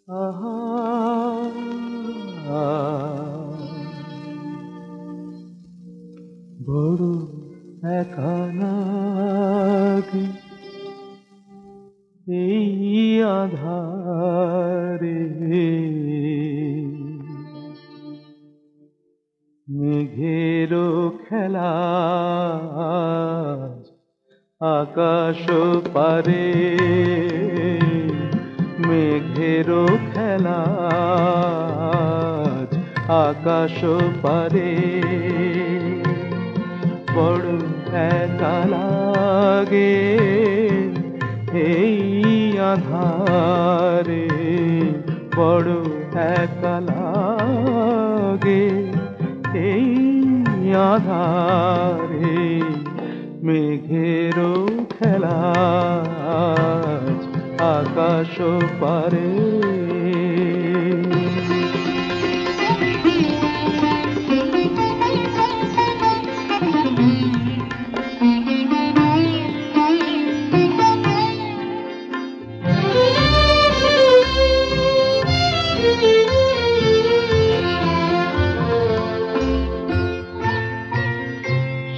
আহা বড় একা লাগি এই আধারে, মেঘেরও খেলা আকাশ পারে, মেঘেরও খেলা আকাশ পারে, বড় একা লাগে এই আধারে, বড় একা লাগে এই আধারে, মেঘেরও খেলা আকাশ পারে।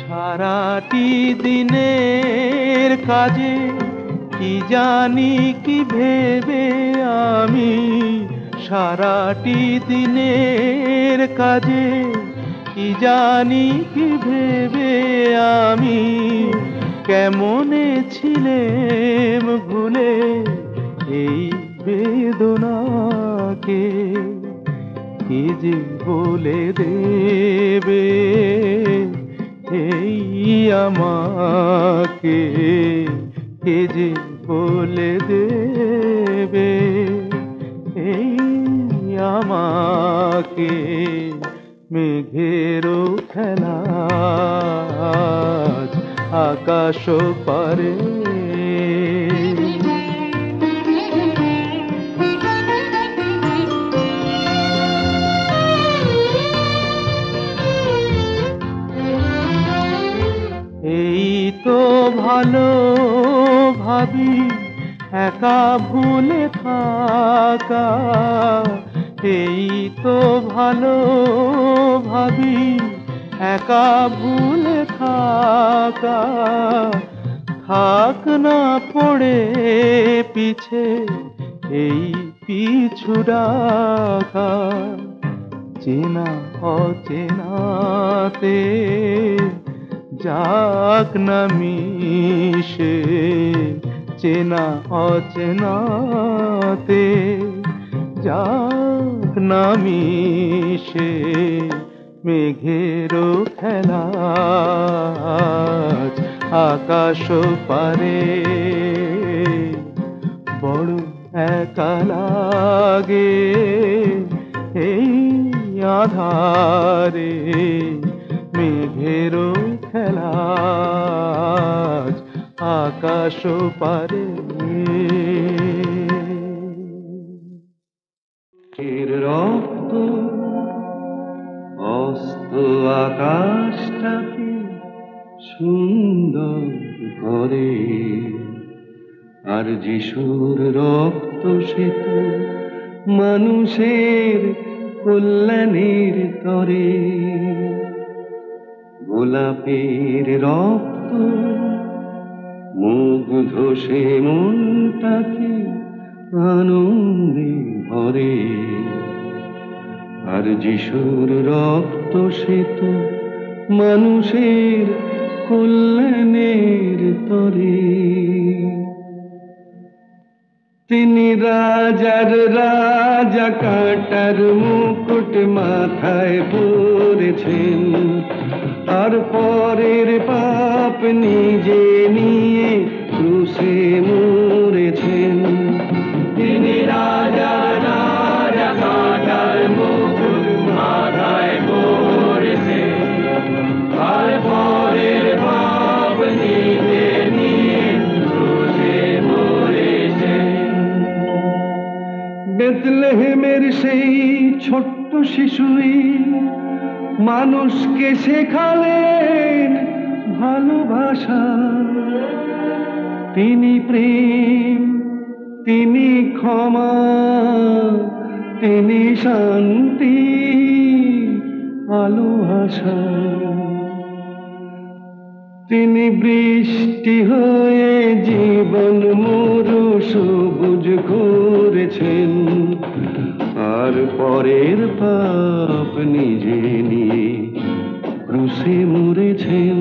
সারাটি দিনের কাজে কি জানি কি ভেবে আমি, সারাটি দিনের কাজে কি জানি কি ভেবে আমি, কেমনে ছিলেম ভুলে এই বেদনাকে, কে যে বলে দেবে এই আমাকে, কে যে বলে দেবে এই আমাকে, মেঘেরও খেলা আকাশ পারে। এই তো ভালো ভাবি একা ভুলে থাকা, এই তো ভালো ভাবি একা ভুলে থাকা, থাক না পড়ে পিছে এই পিছু ডাকা, চেনা অচেনাতে যাক না মিশে, চেনা অচেনাতে যাক না মিশে, মেঘেরও খেলা আকাশ পারে, বড় একা লাগে এই আধারে, মেঘেরও খেলা আকাশ পারে। রক্ত অস্ত আকাশটাকে সুন্দর করে, আর যিশুর রক্ত সেতু মানুষের কল্যাণের তরে, গোলাপের রক্ত মুগ্ধ সে মনটাকে আনন্দে ভরে, আর যিশুর রক্ত সেতু মানুষের কল্যাণের তরে। তিনি রাজার রাজা, কাঁটার মুকুট মাথায় পরেছেন, আর পরের পাপ নিজে নিয়ে ক্রুশে মরেছেন। তিনি রাজা রাজা, কাঁটার মুকুট মাথায় পরেছেন, আর পরের পাপ নিজে নিয়ে ক্রুশে মরেছেন। বেথলেহেমের সেই ছোট্ট শিশুই মানুষকে শেখালেন ভালোবাসা, তিনি প্রেম তিনি ক্ষমা, তিনি শান্তি, আলো আশা। তিনি বৃষ্টি হয়ে জীবন মরু সবুজ করেছেন, আর পরের পাপ নিজে নিয়ে ক্রুশে মরেছেন।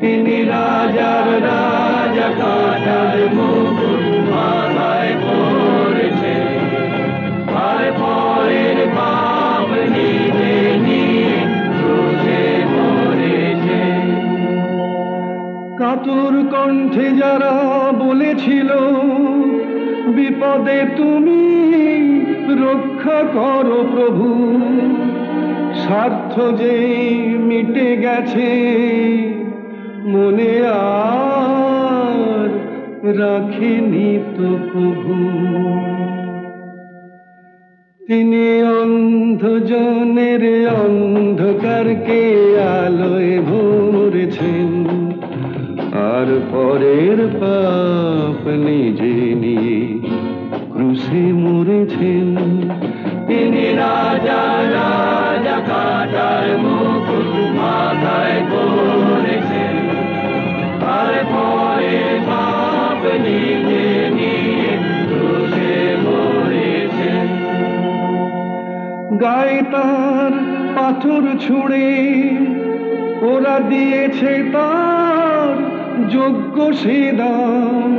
তিনি রাজার রাজা, কাঁটার মুকুট মাথায় পরেছেন, আর পরের পাপ নিজে নিয়ে ক্রুশে মরেছেন। কাতর কণ্ঠে যারা বলেছিল বিপদে তুমি রক্ষা করো প্রভু, স্বার্থ যে মিটে গেছে মনে আর রাখেনি তো প্রভু। তিনি অন্ধজনের অন্ধকারকে আলোয় ভরেছেন, আর পরের পাপ নিজে নিয়ে ক্রুশে মরেছেন। তিনি রাজা রাজা, কাঁটার মুকুট মাথায় পরেছেন, আর পরের পাপ নিজে নিয়ে ক্রুশে মরেছেন। গায়ে তার পাথর ছুঁড়ে ওরা দিয়েছে তার যোগ্য সে দাম,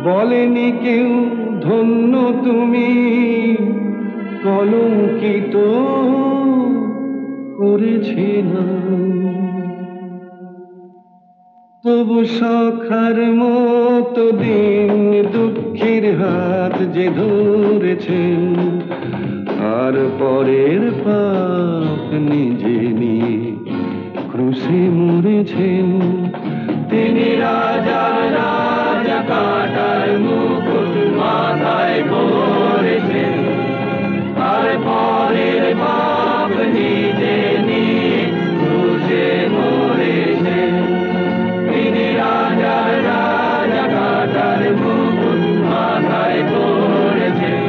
বলেনি কেউ ধন্য তুমি, কলঙ্কিত করেছে না। তবু সখার মতো দিন দুঃখের হাত যে ধরেছেন, আর পরের পাপ নিজে নিয়ে ক্রুশে মরেছেন। তিনি রাজা রাজা, কাঁটার মুকুট মাথায় পরেছেন, আর পরের পাপ নিজে নিয়ে ক্রুশে মরেছেন। তিনি রাজা রাজা, কাঁটার মুকুট মাথায় পরেছেন,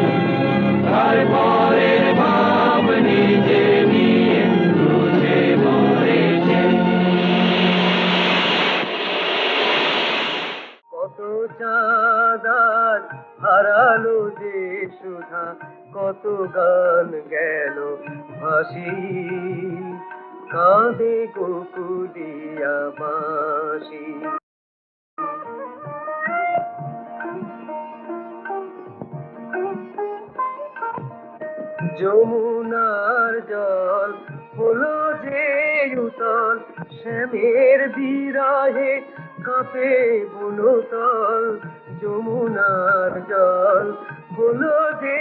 আর পরের পাপ নিজে নিয়ে ক্রুশে মরেছেন। কত চাঁদার হারালো যে সুধা, কত গান গেল ভাসি, কাঁদে গোকুলিয়া বাঁশি। যমুনার জল হলো যে উতল, শ্যামের বিরাহে কাঁপে বনতল। যমুনার জল হলো যে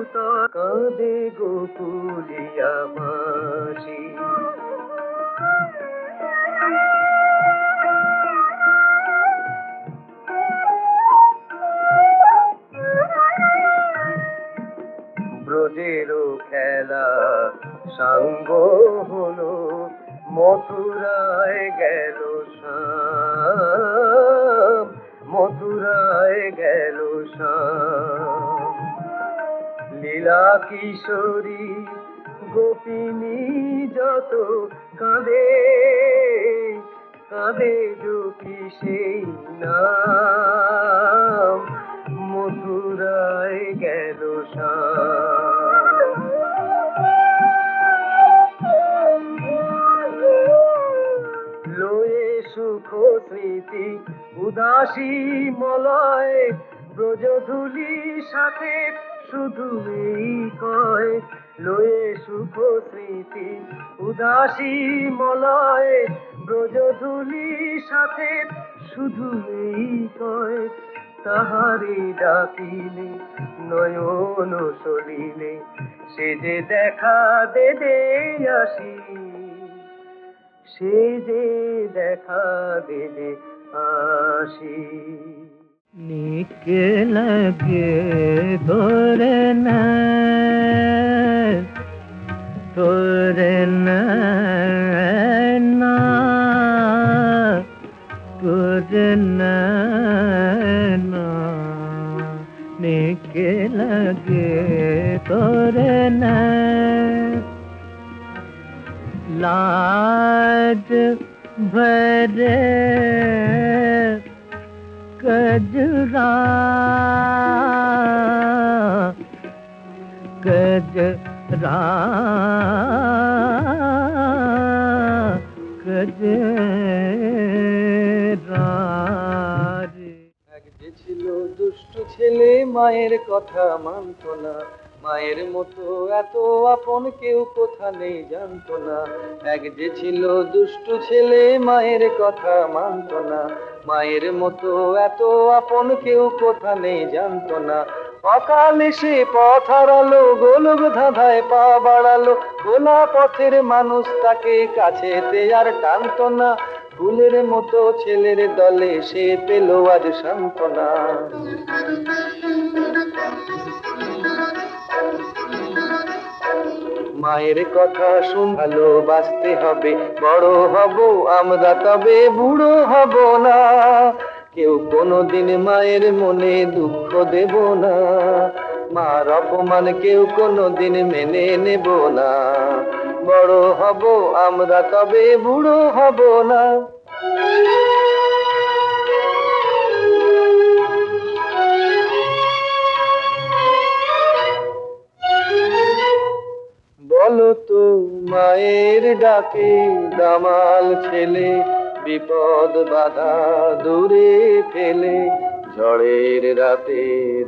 উতল, কাঁদে গোকুলিয়া বাঁশি। ব্রজেরও খেলা সাঙ্গ হলো, মথুরায় গেল শ্যাম, মথুরায় গেল শ্যাম। লীলা কিশোরী গোপিনী যত কাঁদে, কাঁদে দুঃখী সেই নাম, মথুরায় গেল শ্যাম। লয়ে সুখ স্মৃতি উদাসী মলয়, ব্রজধূলি সাথে শুধু এই কয়। লয়ে সুখ স্মৃতি উদাসী মলয়, ব্রজধূলি সাথে শুধু এই কয়। তাহারে ডাকিলে নয়ন সলিলে, সে যে দেখা দেবে আসি, সে যে দেখা দেবে আসি। নিকে লাগে তোরে না, তোরে না, তোরে না। निके लगे तोरे नैन लाज भरे कजरा कजरा कजरा এক যে ছিল দুষ্টু ছেলে মায়ের কথা মানতো না মায়ের মতো এত আপন কেউ কোথা নেই জানতো না এক যে ছিল দুষ্টু ছেলে মায়ের কথা মানতো না মায়ের মতো এত আপন কেউ কোথা নেই জানতো না অকালে সে পথ হারালো গোলক ধাঁধায় পা বাড়ালো খোলা পথের মানুষ তাকে কাছেতে আর টানতো না ফুলের মতো ছেলের দলে সে পেল আজ সান্ত্বনা মায়ের কথা শুন ভালোবাসতে হবে বড় হব আমরা তবে বুড়ো হব না কেউ কোনোদিন মায়ের মনে দুঃখ দেব না মার অপমান কেউ কোনোদিন মেনে নেব না বড় হব আমরা তবে বুড়ো হব না বলো তো মায়ের ডাকে দামাল ছেলে বিপদ বাধা দূরে ফেলে ঝড়ের রাতে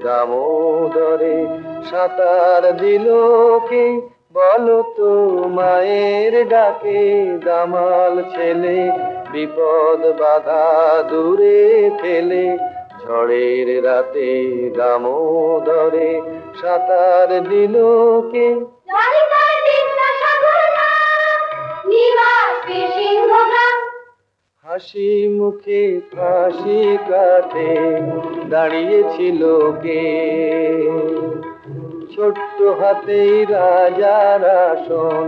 দামোদরে সাঁতার দিল কে বলো তো মায়ের ডাকে দামাল ছেলে বিপদ বাধা দূরে ফেলে ঝড়ের রাতে দামোদরে সাঁতার দিল কে হাসি মুখে ফাঁসি কাটে দাঁড়িয়েছিল কে ছোট্ট হাতেই রাজার আসন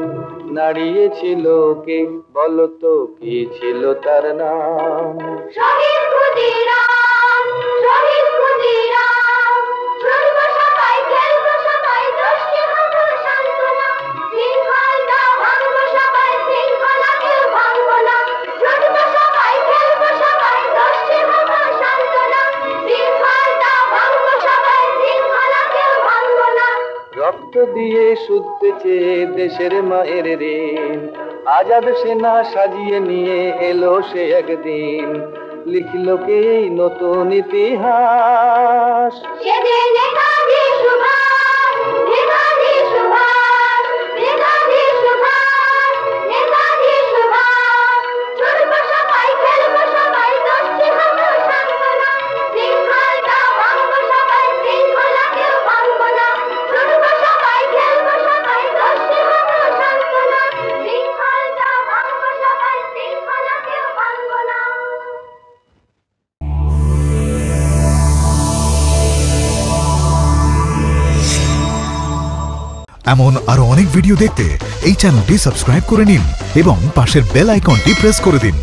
দাঁড়িয়েছিল কে বলতো কি ছিল তার নাম শহীদ ক্ষুদিরাম শহীদ ক্ষুদিরাম ছুটবো সবাই খেলবো সবাই দোষী হব সান্ত্বনা শৃঙ্খলটা ভাঙবো সবাই শৃঙ্খলা কেউ ভাঙবো না ছুটবো সবাই খেলবো সবাই দোষী হব সান্ত্বনা শৃঙ্খলটা ভাঙবো সবাই শৃঙ্খলা কেউ ভাঙবো না রক্ত দিয়ে শুধতে চেয়ে দেশের মায়ের ঋণ আজাদ সেনা সাজিয়ে নিয়ে এলো সে একদিন লিখলো কে এই নতুন ইতিহাস সেদিন নেতাজি সুভাষ নেতাজি সুভাষ নেতাজি সুভাষ নেতাজি সুভাষ ছুটবো সবাই খেলবো সবাই দোষী হব সান্ত্বনা শৃঙ্খলটা ভাঙবো সবাই শৃঙ্খলা কেউ ভাঙবো না ছুটবো সবাই খেলবো সবাই দোষী হব সান্ত্বনা শৃঙ্খলটা ভাঙবো সবাই শৃঙ্খলা কেউ ভাঙবো না এমন আরো অনেক ভিডিও দেখতে এই চ্যানেলটি সাবস্ক্রাইব করে নিন এবং পাশের বেল আইকনটি প্রেস করে দিন।